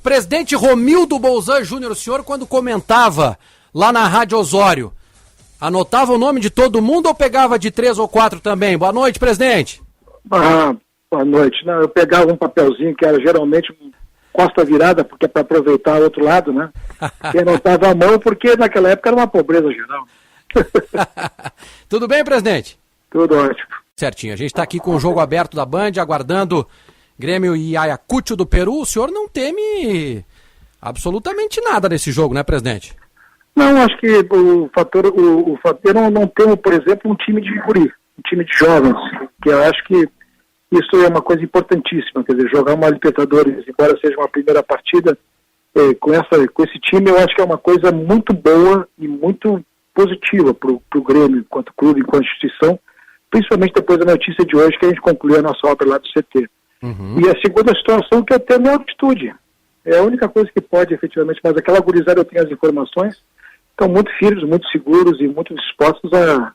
Presidente Romildo Bolzan Júnior, o senhor quando comentava lá na Rádio Osório, anotava o nome de todo mundo ou pegava de 3 ou 4 também? Boa noite, presidente. Boa noite. Não, eu pegava um papelzinho que era geralmente costa virada, porque é para aproveitar o outro lado, né? E anotava a mão porque naquela época era uma pobreza geral. Tudo bem, presidente? Tudo ótimo. Certinho, a gente está aqui com o jogo aberto da Band, aguardando Grêmio e Ayacucho do Peru. O senhor não teme absolutamente nada nesse jogo, né, presidente? Não, acho que o fator eu não tenho, por exemplo, um time de guri, um time de jovens, que eu acho que isso é uma coisa importantíssima, quer dizer, jogar uma Libertadores, embora seja uma primeira partida, com esse time, eu acho que é uma coisa muito boa e muito positiva para o Grêmio, enquanto clube, enquanto instituição, principalmente depois da notícia de hoje que a gente concluiu a nossa obra lá do CT. Uhum. E a segunda situação que eu tenho é a altitude. É a única coisa que pode efetivamente, mas aquela gurizada eu tenho as informações, estão muito firmes, muito seguros e muito dispostos a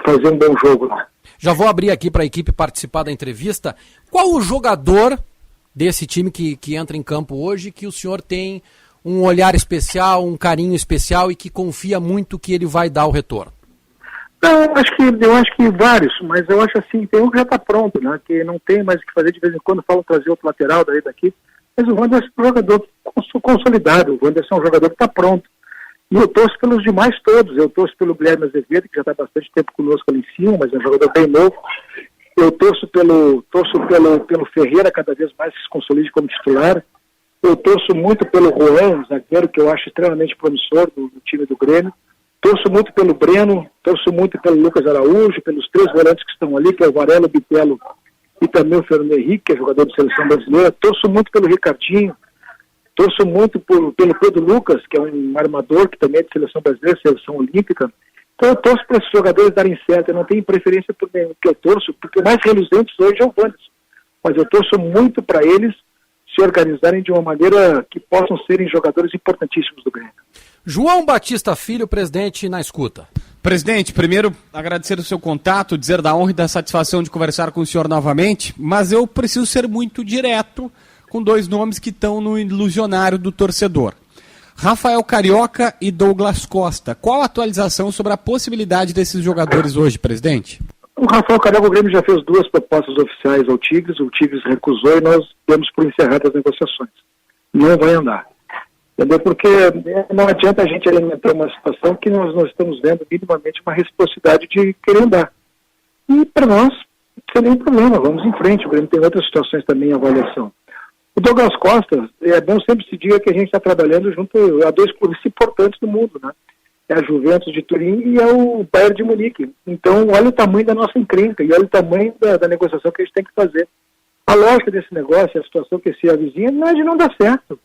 fazer um bom jogo lá. Já vou abrir aqui para a equipe participar da entrevista. Qual o jogador desse time que entra em campo hoje que o senhor tem um olhar especial, um carinho especial e que confia muito que ele vai dar o retorno? Não, eu acho que vários, mas eu acho assim, tem um que já está pronto, né? Que não tem mais o que fazer, de vez em quando falam trazer outro lateral daí daqui, mas o Wanderson é um jogador consolidado, o Wanderson é um jogador que está pronto. E eu torço pelos demais todos, eu torço pelo Guilherme Azevedo, que já está bastante tempo conosco ali em cima, mas é um jogador bem novo. Eu torço pelo Ferreira, cada vez mais que se consolide como titular. Eu torço muito pelo Juan, zagueiro, que eu acho extremamente promissor do time do Grêmio. Torço muito pelo Breno, torço muito pelo Lucas Araújo, pelos 3 volantes que estão ali, que é o Varela, o Bitelo e também o Fernando Henrique, que é jogador de seleção brasileira. Torço muito pelo Ricardinho, torço muito pelo Pedro Lucas, que é um armador, que também é de seleção brasileira, seleção olímpica. Então eu torço para esses jogadores darem certo, eu não tenho preferência por nenhum, que eu torço, porque o mais reluzentes hoje é o Wanderson. Mas eu torço muito para eles se organizarem de uma maneira que possam serem jogadores importantíssimos do Grêmio. João Batista Filho, presidente, na escuta. Presidente, primeiro agradecer o seu contato, dizer da honra e da satisfação de conversar com o senhor novamente, mas eu preciso ser muito direto com 2 nomes que estão no ilusionário do torcedor. Rafael Carioca e Douglas Costa. Qual a atualização sobre a possibilidade desses jogadores hoje, presidente? O Rafael Carioca, o Grêmio já fez 2 propostas oficiais ao Tigres, o Tigres recusou e nós demos por encerradas as negociações. Não vai andar. Entendeu? Porque não adianta a gente alimentar uma situação que nós não estamos vendo minimamente uma reciprocidade de querer andar. E para nós, sem nenhum problema, vamos em frente. O Grêmio tem outras situações também em avaliação. O Douglas Costa, é bom sempre se diga que a gente está trabalhando junto a 2 clubes importantes do mundo, né? É a Juventus de Turim e é o Bayern de Munique. Então, olha o tamanho da nossa encrenca e olha o tamanho da negociação que a gente tem que fazer. A lógica desse negócio, a situação que se avizinha, não é de não dar certo.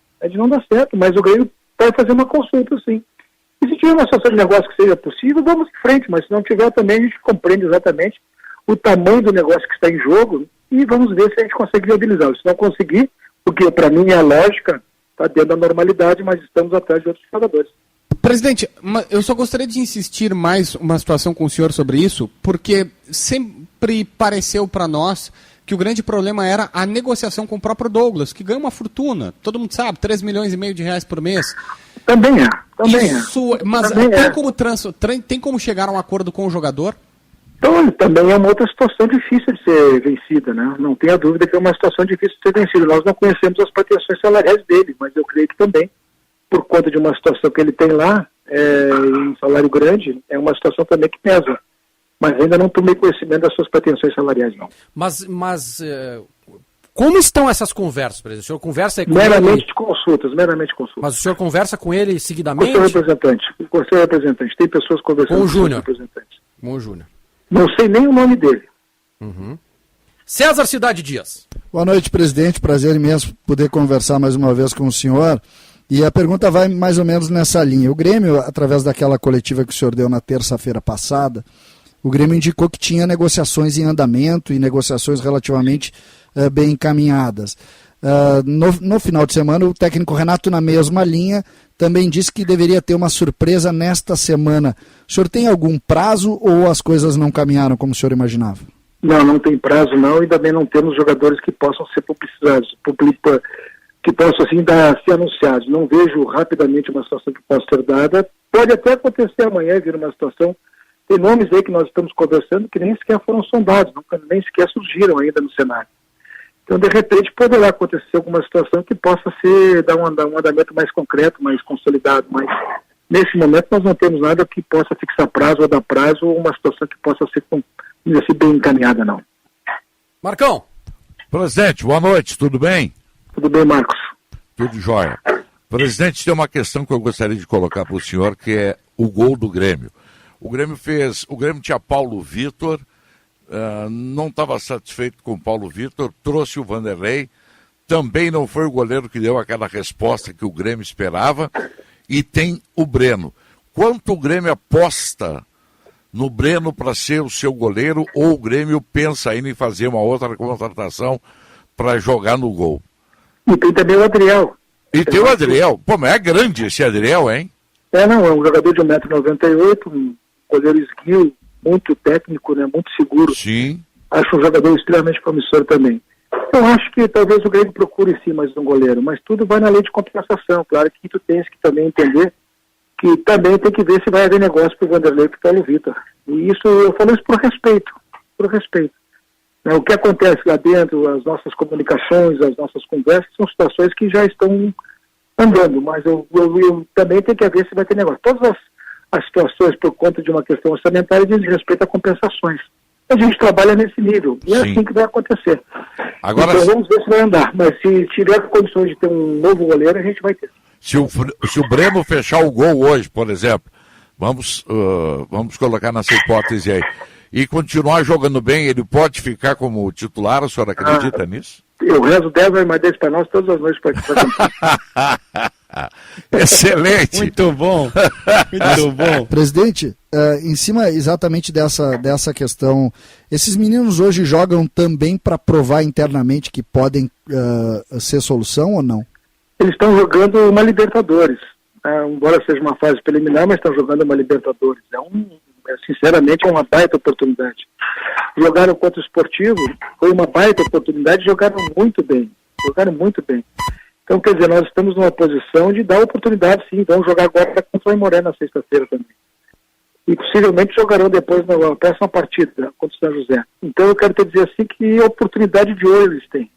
Mas o Grêmio vai fazer uma consulta, sim. E se tiver uma situação de negócio que seja possível, vamos em frente, mas se não tiver também, a gente compreende exatamente o tamanho do negócio que está em jogo e vamos ver se a gente consegue viabilizar. Se não conseguir, porque para mim a lógica está dentro da normalidade, mas estamos atrás de outros jogadores. Presidente, eu só gostaria de insistir mais uma situação com o senhor sobre isso, porque sempre pareceu para nós que o grande problema era a negociação com o próprio Douglas, que ganha uma fortuna, todo mundo sabe, 3,5 milhões de reais por mês. Também é. Mas também tem como chegar a um acordo com o jogador? Então, também é uma outra situação difícil de ser vencida, né? Não tenha dúvida que é uma situação difícil de ser vencida. Nós não conhecemos as pretensões salariais dele, mas eu creio que também, por conta de uma situação que ele tem lá, em salário grande, é uma situação também que pesa. Mas ainda não tomei conhecimento das suas pretensões salariais, não. Mas como estão essas conversas, presidente? O senhor conversa com meramente ele? Consultas. Mas o senhor conversa com ele seguidamente? Com o seu representante. Tem pessoas conversando com o Júnior. Com o Júnior. Não sei nem o nome dele. Uhum. César Cidade Dias. Boa noite, presidente. Prazer imenso poder conversar mais uma vez com o senhor. E a pergunta vai mais ou menos nessa linha. O Grêmio, através daquela coletiva que o senhor deu na terça-feira passada, o Grêmio indicou que tinha negociações em andamento e negociações relativamente bem encaminhadas. No final de semana, o técnico Renato, na mesma linha, também disse que deveria ter uma surpresa nesta semana. O senhor tem algum prazo ou as coisas não caminharam como o senhor imaginava? Não tem prazo não, e também não temos jogadores que possam ser publicizados. que possam assim ser anunciados. Não vejo rapidamente uma situação que possa ser dada. Pode até acontecer amanhã vir uma situação. Tem nomes aí que nós estamos conversando que nem sequer foram sondados, nem sequer surgiram ainda no cenário. Então, de repente, poderá acontecer alguma situação que possa dar um andamento mais concreto, mais consolidado, mas nesse momento nós não temos nada que possa fixar prazo ou dar prazo ou uma situação que possa ser bem encaminhada, não. Marcão. Presidente, boa noite, tudo bem? Tudo bem, Marcos? Tudo jóia. Presidente, tem uma questão que eu gostaria de colocar para o senhor, que é o gol do Grêmio. O Grêmio tinha Paulo Vitor, não estava satisfeito com o Paulo Vitor, trouxe o Vanderlei, também não foi o goleiro que deu aquela resposta que o Grêmio esperava, e tem o Breno. Quanto o Grêmio aposta no Breno para ser o seu goleiro, ou o Grêmio pensa ainda em fazer uma outra contratação para jogar no gol? E tem também o Adriel. E tem o Adriel. Pô, mas é grande esse Adriel, hein? É um jogador de 1,98 m, um goleiro esguio, muito técnico, né, muito seguro. Sim. Acho um jogador extremamente promissor também. Eu acho que talvez o Grêmio procure sim mais um goleiro, mas tudo vai na lei de compensação. Claro que tu tens que também entender que também tem que ver se vai haver negócio para o Vanderlei e para o Paulo Vitor. E isso, eu falo isso por respeito. O que acontece lá dentro, as nossas comunicações, as nossas conversas, são situações que já estão andando, mas eu também tenho que ver se vai ter negócio. Todas as situações, por conta de uma questão orçamentária, dizem respeito a compensações. A gente trabalha nesse nível, e é assim que vai acontecer. Agora, então vamos ver se vai andar, mas se tiver condições de ter um novo goleiro, a gente vai ter. Se o Breno fechar o gol hoje, por exemplo, vamos colocar nessa hipótese aí, e continuar jogando bem, ele pode ficar como titular? A senhora acredita nisso? Eu rezo 10 mais 10 para nós todas as noites para que Excelente! Muito bom! Muito bom! Presidente, em cima exatamente dessa questão, esses meninos hoje jogam também para provar internamente que podem ser solução ou não? Eles estão jogando uma Libertadores. Embora seja uma fase preliminar, mas estão jogando uma Libertadores. Sinceramente, é uma baita oportunidade. Jogaram contra o Sportivo, foi uma baita oportunidade, jogaram muito bem. Então, quer dizer, nós estamos numa posição de dar oportunidade, sim. Vamos jogar agora contra o Aimoré na sexta-feira também. E possivelmente jogarão depois na próxima partida contra o São José. Então, eu quero te dizer assim que oportunidade de ouro eles têm.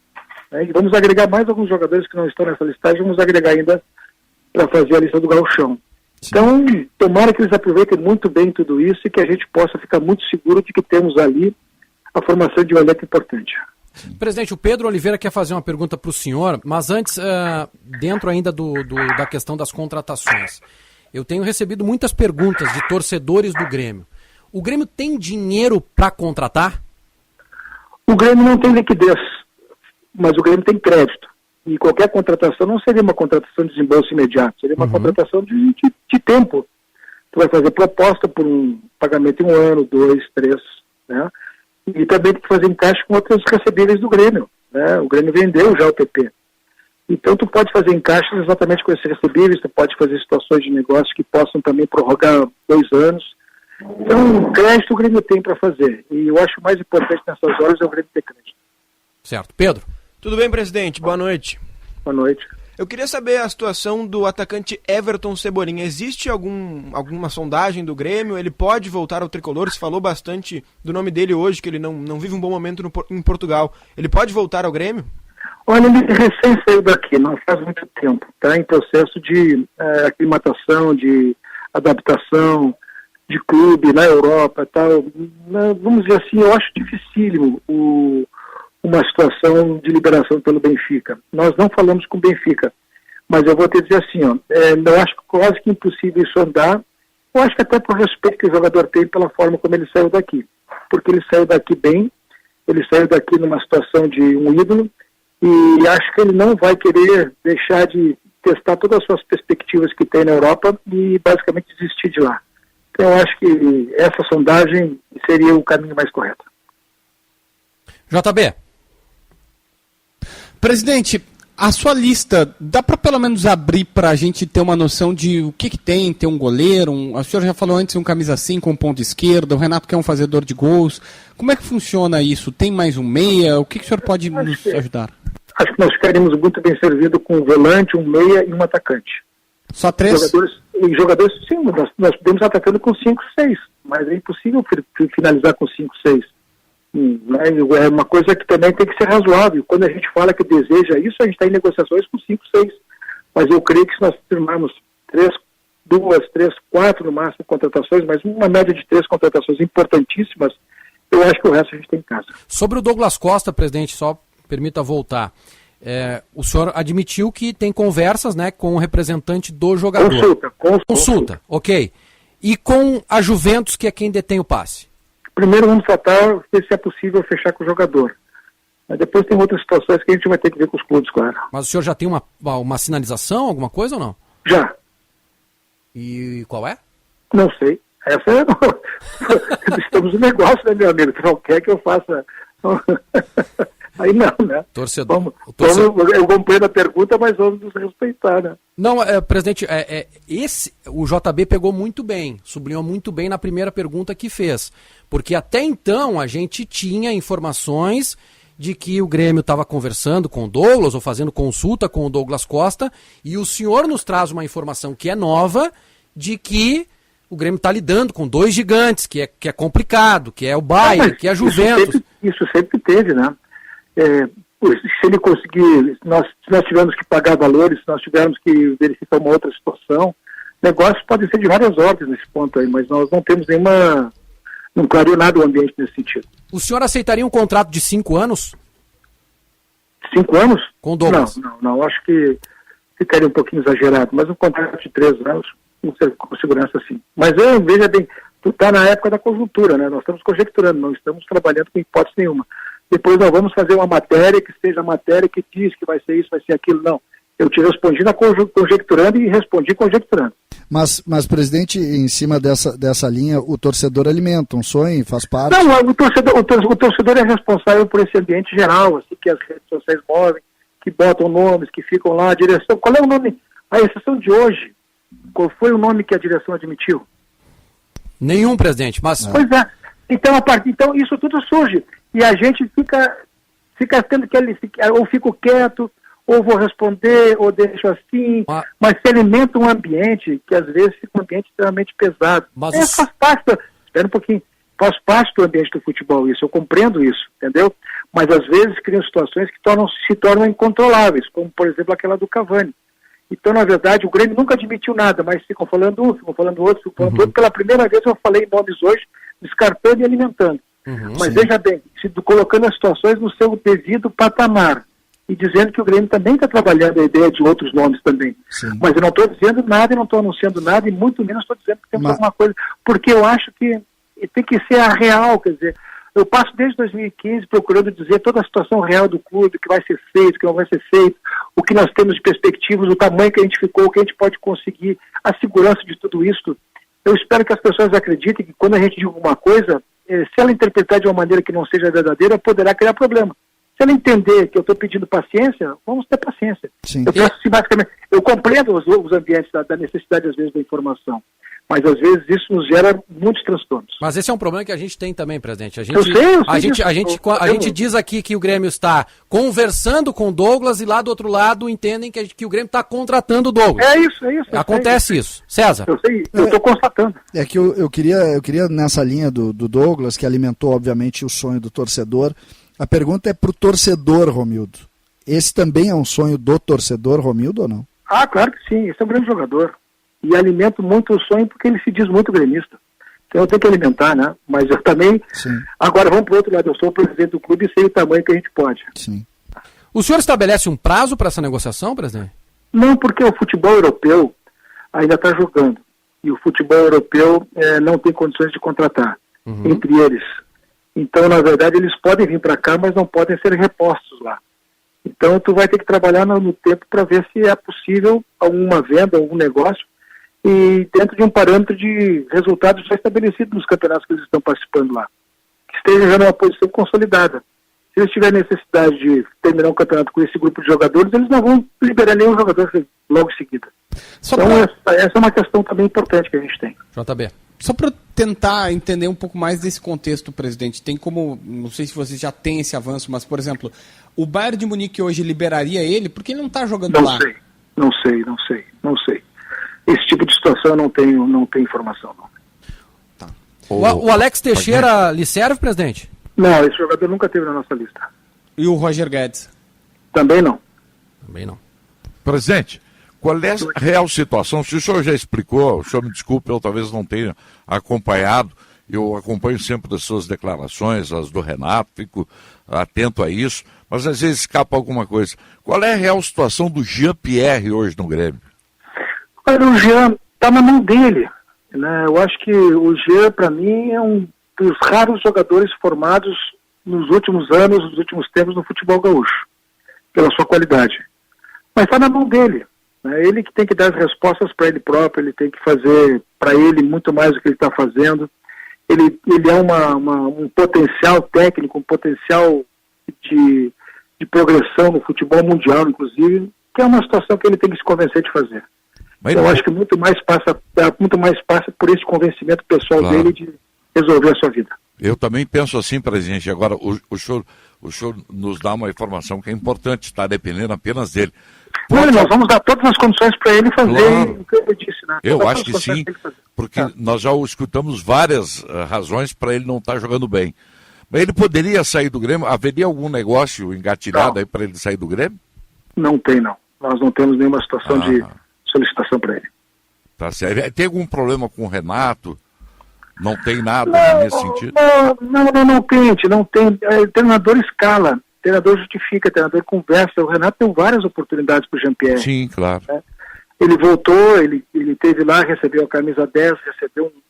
E vamos agregar mais alguns jogadores que não estão nessa listagem, vamos agregar ainda para fazer a lista do gauchão. Então, tomara que eles aproveitem muito bem tudo isso e que a gente possa ficar muito seguro de que temos ali a formação de um elenco importante. Presidente, o Pedro Oliveira quer fazer uma pergunta para o senhor, mas antes, dentro ainda da questão das contratações, eu tenho recebido muitas perguntas de torcedores do Grêmio. O Grêmio tem dinheiro para contratar? O Grêmio não tem liquidez, mas o Grêmio tem crédito. E qualquer contratação não seria uma contratação de desembolso imediato, seria uma contratação de tempo. Tu vai fazer proposta por um pagamento em 1 ano, 2, 3, né? E também tem que fazer encaixe com outros recebíveis do Grêmio, né? O Grêmio vendeu já o PP. Então tu pode fazer encaixes exatamente com esses recebíveis, tu pode fazer situações de negócio que possam também prorrogar 2 anos. Então, crédito o Grêmio tem para fazer. E eu acho o mais importante nessas horas é o Grêmio ter crédito. Certo. Pedro? Tudo bem, presidente? Boa noite. Boa noite. Eu queria saber a situação do atacante Everton Cebolinha. Existe alguma sondagem do Grêmio? Ele pode voltar ao tricolor? Se falou bastante do nome dele hoje, que ele não vive um bom momento em Portugal. Ele pode voltar ao Grêmio? Olha, ele recém saiu daqui, não faz muito tempo. Está em processo de aclimatação, de adaptação, de clube na Europa e tal. Vamos dizer assim, eu acho dificílimo uma situação de liberação pelo Benfica. Nós não falamos com o Benfica, mas eu vou te dizer assim, eu acho quase que impossível isso andar, eu acho que até por respeito que o jogador tem pela forma como ele saiu daqui, porque ele saiu daqui bem, ele saiu daqui numa situação de um ídolo, e acho que ele não vai querer deixar de testar todas as suas perspectivas que tem na Europa e basicamente desistir de lá. Então eu acho que essa sondagem seria o caminho mais correto. JB. Presidente, a sua lista, dá para pelo menos abrir para a gente ter uma noção de o que tem, ter um goleiro, a senhora já falou antes, um camisa 5, um ponto esquerda, o Renato que é um fazedor de gols. Como é que funciona isso? Tem mais um meia? O que o senhor pode nos ajudar? Acho que nós ficaríamos muito bem servidos com um volante, um meia e um atacante. Só 3? Jogadores, sim, nós podemos atacando com 5, 6, mas é impossível finalizar com 5, 6. É uma coisa que também tem que ser razoável. Quando a gente fala que deseja isso, a gente está em negociações com 5, 6. Mas eu creio que se nós firmarmos 2, 3, 4 no máximo contratações, mas uma média de 3 contratações importantíssimas, eu acho que o resto a gente tem em casa. Sobre o Douglas Costa, presidente, só permita voltar. O senhor admitiu que tem conversas, né, com o representante do jogador. Consulta, ok. E com a Juventus, que é quem detém o passe? Primeiro vamos tratar se é possível fechar com o jogador. Mas depois tem outras situações que a gente vai ter que ver com os clubes, claro. Mas o senhor já tem uma sinalização, alguma coisa ou não? Já. E qual é? Não sei. Essa é... Estamos no negócio, né, meu amigo? Tu não quer que eu faça... Aí não, né? Torcedor. Eu compreendo a pergunta, mas vamos nos respeitar, né? Não, presidente, o JB pegou muito bem, sublinhou muito bem na primeira pergunta que fez. Porque até então a gente tinha informações de que o Grêmio estava conversando com o Douglas ou fazendo consulta com o Douglas Costa, e o senhor nos traz uma informação que é nova, de que o Grêmio está lidando com 2 gigantes, que é complicado, que é o Bayern, que é a Juventus. Isso sempre teve, né? Se ele conseguir, se nós tivermos que pagar valores, se nós tivermos que verificar uma outra situação, negócios podem ser de várias ordens nesse ponto aí, mas nós não temos não clareou nada o ambiente nesse sentido. O senhor aceitaria um contrato de 5 anos? 5 anos? Com o Douglas? Não, acho que ficaria um pouquinho exagerado, mas um contrato de 3 anos, com segurança sim. Mas veja bem, tu está na época da conjuntura, né? Nós estamos conjecturando, não estamos trabalhando com hipótese nenhuma. Depois nós vamos fazer uma matéria que seja a matéria que diz que vai ser isso, vai ser aquilo. Não. Eu te respondi conjecturando e respondi conjecturando. Mas, presidente, em cima dessa linha, o torcedor alimenta um sonho, faz parte? Não, o torcedor é responsável por esse ambiente geral, assim, que as redes sociais movem, que botam nomes, que ficam lá, a direção. Qual é o nome? A exceção de hoje, qual foi o nome que a direção admitiu? Nenhum, presidente, mas... Pois é. Então isso tudo surge. E a gente fica tendo que ou fico quieto, ou vou responder, ou deixo assim, mas se alimenta um ambiente que às vezes fica um ambiente extremamente pesado. Faz parte do ambiente do futebol isso, eu compreendo isso, entendeu? Mas às vezes criam situações que se tornam incontroláveis, como por exemplo aquela do Cavani. Então, na verdade, o Grêmio nunca admitiu nada, mas ficam falando um, ficam falando outro. Pela primeira vez eu falei nomes hoje, descartando e alimentando. Mas veja bem, colocando as situações no seu devido patamar e dizendo que o Grêmio também está trabalhando a ideia de outros nomes também. Sim. Mas eu não estou dizendo nada e não estou anunciando nada e muito menos estou dizendo que temos alguma coisa, porque eu acho que tem que ser a real, quer dizer, eu passo desde 2015 procurando dizer toda a situação real do clube, o que vai ser feito, o que não vai ser feito, o que nós temos de perspectivas, o tamanho que a gente ficou, o que a gente pode conseguir, a segurança de tudo isso. Eu espero que as pessoas acreditem que quando a gente diz alguma coisa, se ela interpretar de uma maneira que não seja verdadeira, poderá criar problema. Se ela entender que eu estou pedindo paciência, vamos ter paciência. Sim. Eu peço, basicamente, eu compreendo os ambientes da necessidade, às vezes, da informação. Mas, às vezes, isso nos gera muitos transtornos. Mas esse é um problema que a gente tem também, presidente. A gente diz aqui que o Grêmio está conversando com o Douglas e lá do outro lado entendem que o Grêmio está contratando o Douglas. É isso. Acontece isso. César. Eu sei, eu estou constatando. É que eu queria, nessa linha do Douglas, que alimentou, obviamente, o sonho do torcedor. A pergunta é para o torcedor, Romildo. Esse também é um sonho do torcedor, Romildo, ou não? Ah, claro que sim. Esse é um grande jogador. E alimento muito o sonho porque ele se diz muito gremista. Então eu tenho que alimentar, né? Mas eu também... Sim. Agora vamos para o outro lado. Eu sou o presidente do clube e sei o tamanho que a gente pode. Sim. O senhor estabelece um prazo para essa negociação, presidente? Não, porque o futebol europeu ainda está jogando. E o futebol europeu não tem condições de contratar entre eles. Então, na verdade, eles podem vir para cá, mas não podem ser repostos lá. Então, tu vai ter que trabalhar no tempo para ver se é possível alguma venda, algum negócio, e dentro de um parâmetro de resultados já estabelecidos nos campeonatos que eles estão participando lá. Que esteja já numa posição consolidada. Se eles tiverem necessidade de terminar um campeonato com esse grupo de jogadores, eles não vão liberar nenhum jogador logo em seguida. Essa é uma questão também importante que a gente tem. JB. Só para tentar entender um pouco mais desse contexto, presidente, tem como, não sei se você já tem esse avanço, mas, por exemplo, O Bayern de Munique hoje liberaria ele porque ele não está jogando lá. Não sei. Esse tipo de situação eu não tenho informação, não. Tá. O Alex Teixeira lhe serve, presidente? Não, esse jogador nunca teve na nossa lista. E o Roger Guedes? Também não. Também não. Presidente, qual é a real situação? Se o senhor já explicou, o senhor me desculpe, eu talvez não tenha acompanhado, eu acompanho sempre as suas declarações, as do Renato, fico atento a isso, mas às vezes escapa alguma coisa. Qual é a real situação do Jean-Pierre hoje no Grêmio? Olha, o Jean está na mão dele, né? Eu acho que o Jean, para mim, é um dos raros jogadores formados nos últimos anos, nos últimos tempos no futebol gaúcho, pela sua qualidade. Mas está na mão dele, né? Ele que tem que dar as respostas para ele próprio, ele tem que fazer para ele muito mais do que ele está fazendo. Ele é um potencial técnico, um potencial de progressão no futebol mundial, inclusive, que é uma situação que ele tem que se convencer de fazer. Mas eu acho que muito mais passa por esse convencimento pessoal dele de resolver a sua vida. Eu também penso assim, presidente. Agora, o senhor nos dá uma informação que é importante, está dependendo apenas dele. Nós vamos dar todas as condições para ele fazer o que ele disse, né? Eu acho que sim, porque nós já escutamos várias razões para ele não estar jogando bem. Mas ele poderia sair do Grêmio? Haveria algum negócio engatilhado aí para ele sair do Grêmio? Não tem, não. Nós não temos nenhuma situação de solicitação para ele. Tá certo. Tem algum problema com o Renato? Não tem nada nesse sentido? Não tem. Treinador escala, treinador justifica, treinador conversa. O Renato deu várias oportunidades para o Jean-Pierre. Sim, claro. Né? Ele voltou, ele esteve lá, recebeu a camisa 10, recebeu um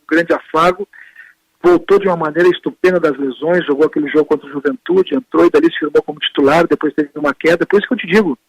grande afago, voltou de uma maneira estupenda das lesões, jogou aquele jogo contra o Juventude, entrou e dali se firmou como titular, depois teve uma queda. Por isso que eu te digo,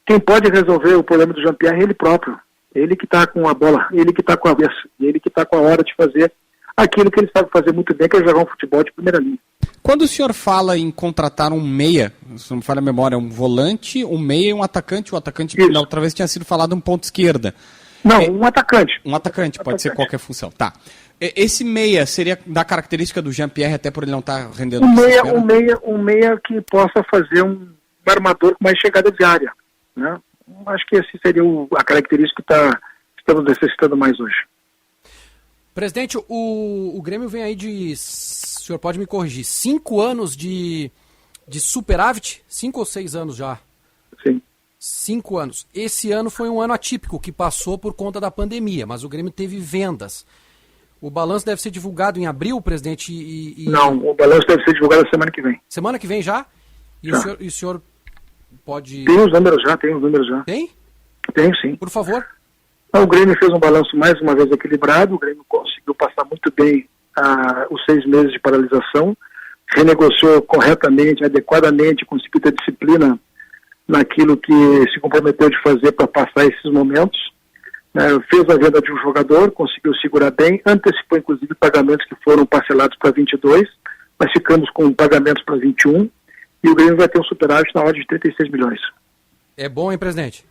quem pode resolver o problema do Jean-Pierre é ele próprio. Ele que está com a bola, ele que está com a cabeça, ele que está com a hora de fazer aquilo que ele sabe fazer muito bem, que é jogar um futebol de primeira linha. Quando o senhor fala em contratar um meia, se não me falha a memória, um volante, um meia e um atacante, o atacante que na outra vez tinha sido falado um ponto esquerda. Não, um atacante. Um atacante, pode ser qualquer função. Tá. Esse meia seria da característica do Jean-Pierre, até por ele não estar rendendo... Um meia que possa fazer um armador com mais chegada de área, né? Acho que essa seria a característica que estamos necessitando mais hoje. Presidente, o Grêmio vem aí o senhor pode me corrigir, 5 anos de superávit? 5 ou 6 anos já? Sim. 5 anos. Esse ano foi um ano atípico, que passou por conta da pandemia, mas o Grêmio teve vendas. O balanço deve ser divulgado em abril, presidente? Não, o balanço deve ser divulgado na semana que vem. Semana que vem já? Já. O senhor pode... Tem os números já. Tem? Tem, sim. Por favor. O Grêmio fez um balanço mais uma vez equilibrado, o Grêmio conseguiu passar muito bem os 6 meses de paralisação, renegociou corretamente, adequadamente, conseguiu ter disciplina naquilo que se comprometeu de fazer para passar esses momentos, fez a venda de um jogador, conseguiu segurar bem, antecipou inclusive pagamentos que foram parcelados para 22, mas ficamos com pagamentos para 21, e o Grêmio vai ter um superávit na ordem de 36 milhões. É bom, hein, presidente?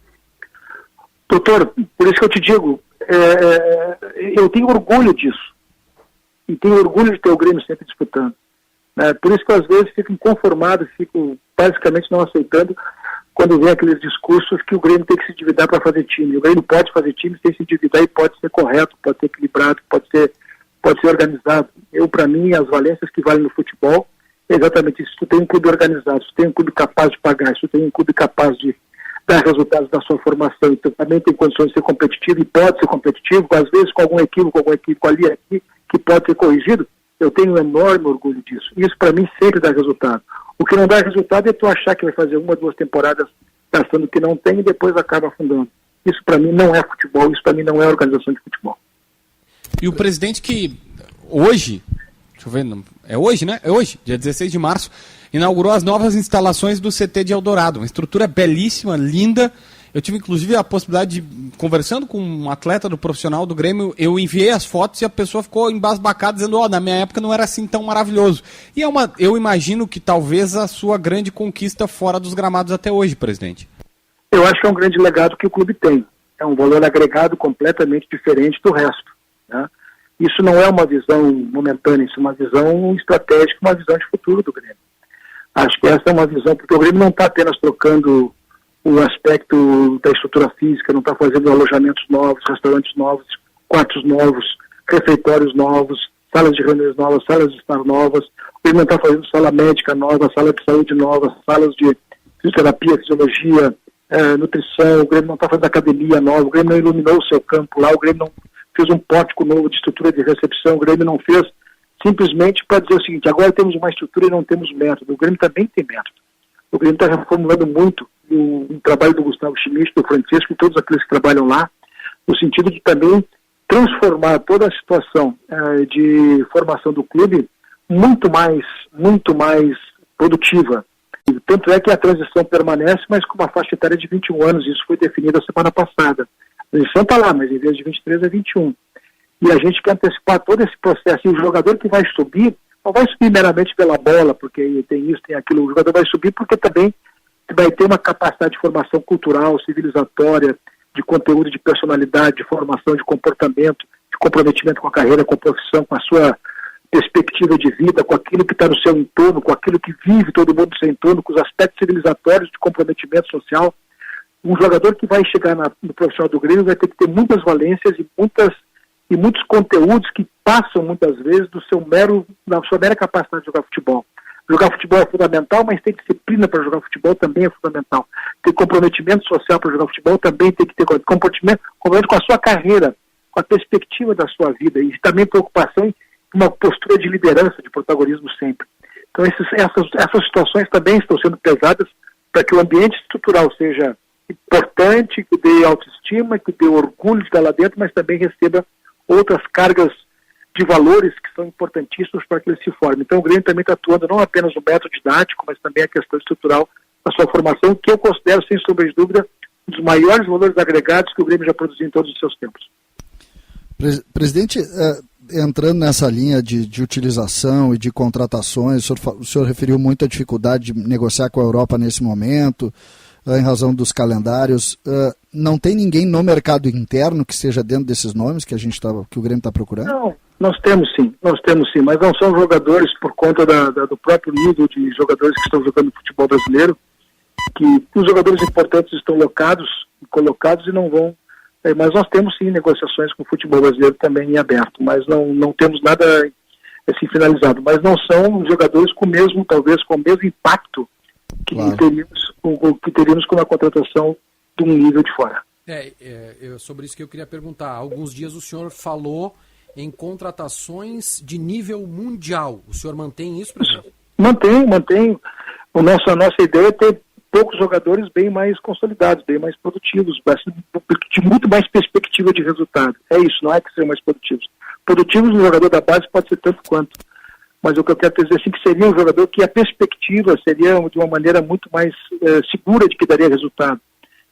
Doutor, por isso que eu te digo, eu tenho orgulho disso. E tenho orgulho de ter o Grêmio sempre disputando. Por isso que às vezes fico inconformado, fico basicamente não aceitando quando vem aqueles discursos que o Grêmio tem que se endividar para fazer time. O Grêmio pode fazer time sem se endividar e pode ser correto, pode ser equilibrado, pode ser organizado. Para mim, as valências que valem no futebol é exatamente isso. Se tu tem um clube organizado, se tu tem um clube capaz de pagar, se tu tem um clube capaz de dar resultados da sua formação, então também tem condições de ser competitivo e pode ser competitivo, às vezes com algum equívoco ali e aqui, que pode ser corrigido, eu tenho um enorme orgulho disso. Isso para mim sempre dá resultado. O que não dá resultado é tu achar que vai fazer 1 ou 2 temporadas gastando o que não tem e depois acaba afundando. Isso para mim não é futebol, isso para mim não é organização de futebol. E o presidente que hoje, deixa eu ver, é hoje, né? É hoje, dia 16 de março, inaugurou as novas instalações do CT de Eldorado. Uma estrutura belíssima, linda. Eu tive, inclusive, a possibilidade de, conversando com um atleta do profissional do Grêmio, eu enviei as fotos e a pessoa ficou embasbacada, dizendo, na minha época não era assim tão maravilhoso. E eu imagino que talvez a sua grande conquista fora dos gramados até hoje, presidente. Eu acho que é um grande legado que o clube tem. É um valor agregado completamente diferente do resto, né? Isso não é uma visão momentânea, isso é uma visão estratégica, uma visão de futuro do Grêmio. Acho que essa é uma visão, porque o Grêmio não está apenas trocando o aspecto da estrutura física, não está fazendo alojamentos novos, restaurantes novos, quartos novos, refeitórios novos, salas de reuniões novas, salas de estar novas. O Grêmio não está fazendo sala médica nova, sala de saúde nova, salas de fisioterapia, fisiologia, nutrição. O Grêmio não está fazendo academia nova, o Grêmio não iluminou o seu campo lá, o Grêmio não fez um pórtico novo de estrutura de recepção, o Grêmio não fez simplesmente para dizer o seguinte: agora temos uma estrutura e não temos método. O Grêmio também tem método. O Grêmio está reformulando muito o trabalho do Gustavo Schmidt, do Francisco e todos aqueles que trabalham lá, no sentido de também transformar toda a situação de formação do clube muito mais produtiva. E tanto é que a transição permanece, mas com uma faixa etária de 21 anos. Isso foi definido a semana passada. A transição está lá, mas em vez de 23 é 21. E a gente quer antecipar todo esse processo. E o jogador que vai subir, não vai subir meramente pela bola, porque tem isso, tem aquilo. O jogador vai subir porque também vai ter uma capacidade de formação cultural, civilizatória, de conteúdo, de personalidade, de formação, de comportamento, de comprometimento com a carreira, com a profissão, com a sua perspectiva de vida, com aquilo que está no seu entorno, com aquilo que vive todo mundo no seu entorno, com os aspectos civilizatórios de comprometimento social. Um jogador que vai chegar no profissional do Grêmio vai ter que ter muitas valências e muitos conteúdos que passam muitas vezes da sua mera capacidade de jogar futebol. Jogar futebol é fundamental, mas ter disciplina para jogar futebol também é fundamental. Ter comprometimento social para jogar futebol também tem que ter comprometimento com a sua carreira, com a perspectiva da sua vida e também preocupação em uma postura de liderança, de protagonismo sempre. Então essas situações também estão sendo pesadas para que o ambiente estrutural seja importante, que dê autoestima, que dê orgulho de estar lá dentro, mas também receba outras cargas de valores que são importantíssimos para que ele se forme. Então o Grêmio também está atuando não apenas no método didático, mas também a questão estrutural da sua formação, que eu considero, sem sombra de dúvida, um dos maiores valores agregados que o Grêmio já produziu em todos os seus tempos. Presidente, entrando nessa linha de utilização e de contratações, o senhor referiu muito a dificuldade de negociar com a Europa nesse momento, em razão dos calendários. Não tem ninguém no mercado interno que esteja dentro desses nomes que o Grêmio está procurando? Não, nós temos sim, mas não são jogadores por conta do próprio nível de jogadores que estão jogando futebol brasileiro, que os jogadores importantes estão colocados e não vão. Mas nós temos sim negociações com o futebol brasileiro também em aberto, mas não temos nada assim finalizado. Mas não são jogadores talvez com o mesmo impacto que teríamos com a contratação de um nível de fora. Sobre isso que eu queria perguntar. Há alguns dias o senhor falou em contratações de nível mundial. O senhor mantém isso, presidente? Mantenho. A nossa ideia é ter poucos jogadores bem mais consolidados, bem mais produtivos, de muito mais perspectiva de resultado. É isso, não é que sejam mais produtivos. Produtivos no jogador da base pode ser tanto quanto. Mas o que eu quero dizer assim, que seria um jogador que a perspectiva seria de uma maneira muito mais segura de que daria resultado.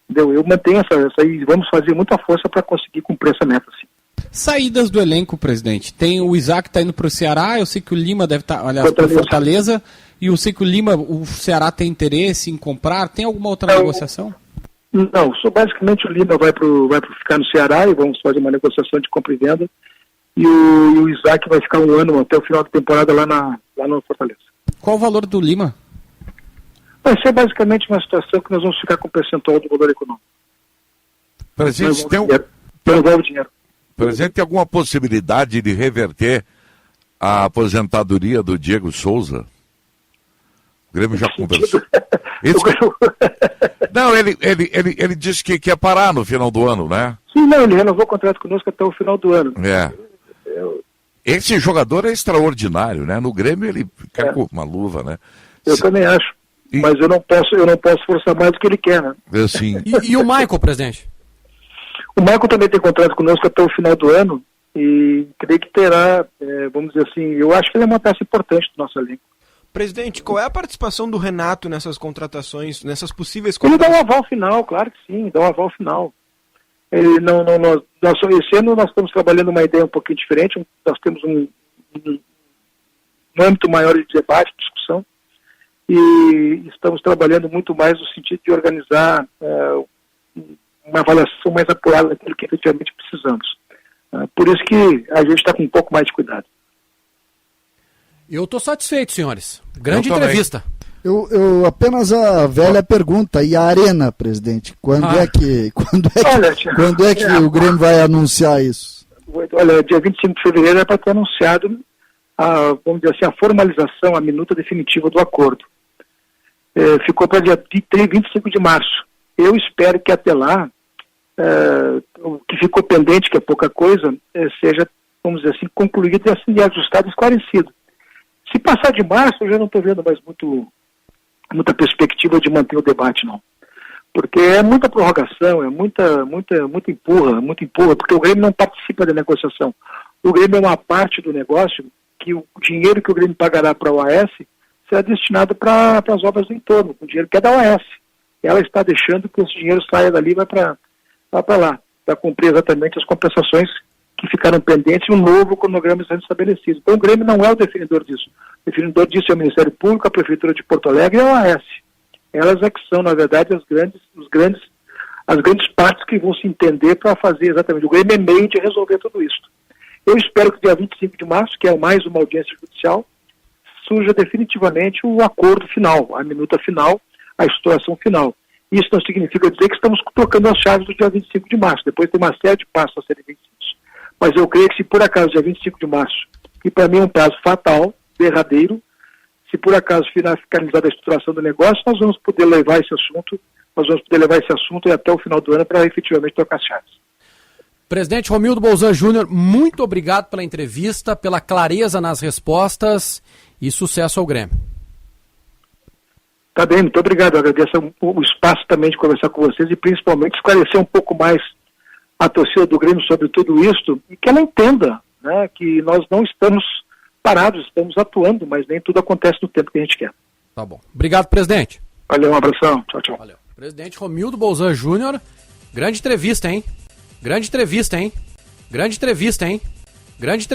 Entendeu? Eu mantenho essa e vamos fazer muita força para conseguir cumprir essa meta. Sim. Saídas do elenco, presidente. Tem o Isaac está indo para o Ceará, eu sei que o Lima deve estar, para Fortaleza, e eu sei que o Ceará tem interesse em comprar. Tem alguma outra negociação? Não, basicamente o Lima vai ficar no Ceará e vamos fazer uma negociação de compra e venda. E o Isaac vai ficar um ano até o final da temporada lá no Fortaleza. Qual o valor do Lima? Vai ser basicamente uma situação que nós vamos ficar com o percentual do valor econômico. Presidente, envolve dinheiro. Presidente, tem alguma possibilidade de reverter a aposentadoria do Diego Souza? O Grêmio já conversou. Não, ele disse que quer parar no final do ano, né? Sim, não, ele renovou o contrato conosco até o final do ano. Esse jogador é extraordinário, né? No Grêmio ele quer com uma luva, né? Eu também acho. Mas eu não posso forçar mais do que ele quer, né? Sim. E o Michael, presidente? O Michael também tem contrato conosco até o final do ano e creio que terá, vamos dizer assim, eu acho que ele é uma peça importante do nosso elenco. Presidente, qual é a participação do Renato nessas contratações, nessas possíveis contratações? Ele dá um aval final, claro que sim, dá um aval final. Esse ano nós estamos trabalhando uma ideia um pouquinho diferente, nós temos um âmbito maior de debate, discussão, e estamos trabalhando muito mais no sentido de organizar uma avaliação mais apurada daquilo que efetivamente precisamos. Por isso que a gente está com um pouco mais de cuidado. Eu estou satisfeito, senhores. Grande entrevista. Eu apenas a velha pergunta, e a Arena, presidente? Quando é que o Grêmio vai anunciar isso? Olha, dia 25 de fevereiro é para ter anunciado vamos dizer assim, a formalização, a minuta definitiva do acordo. Ficou para dia 25 de março. Eu espero que até lá, o que ficou pendente, que é pouca coisa, seja, vamos dizer assim, concluído e assim, ajustado e esclarecido. Se passar de março, eu já não estou vendo mais muita perspectiva de manter o debate, não. Porque é muita prorrogação, é muita empurra, porque o Grêmio não participa da negociação. O Grêmio é uma parte do negócio que o dinheiro que o Grêmio pagará para a OAS será destinado para as obras do entorno, o dinheiro que é da OAS. Ela está deixando que esse dinheiro saia dali e vai para lá, para cumprir exatamente as compensações que ficaram pendentes e um novo cronograma sendo estabelecido. Então o Grêmio não é o definidor disso. O definidor disso é o Ministério Público, a Prefeitura de Porto Alegre e a OAS. Elas é que são, na verdade, as grandes partes que vão se entender para fazer exatamente. O Grêmio é meio de resolver tudo isso. Eu espero que dia 25 de março, que é mais uma audiência judicial, surja definitivamente o acordo final, a minuta final, a situação final. Isso não significa dizer que estamos tocando as chaves do dia 25 de março. Depois tem uma série de passos a serem vencidos. Mas eu creio que se por acaso dia 25 de março, que para mim é um prazo fatal, derradeiro, se por acaso finalizar a estruturação do negócio, nós vamos poder levar esse assunto e até o final do ano para efetivamente tocar as chaves. Presidente Romildo Bolzan Júnior, muito obrigado pela entrevista, pela clareza nas respostas e sucesso ao Grêmio. Tá bem, muito obrigado. Eu agradeço o espaço também de conversar com vocês e principalmente esclarecer um pouco mais a torcida do Grêmio sobre tudo isso e que ela entenda, né, que nós não estamos parados, estamos atuando, mas nem tudo acontece no tempo que a gente quer. Tá bom. Obrigado, presidente. Valeu, um abração. Tchau, tchau. Valeu. Presidente Romildo Bolzan Júnior, grande entrevista, hein? Grande entrevista, hein?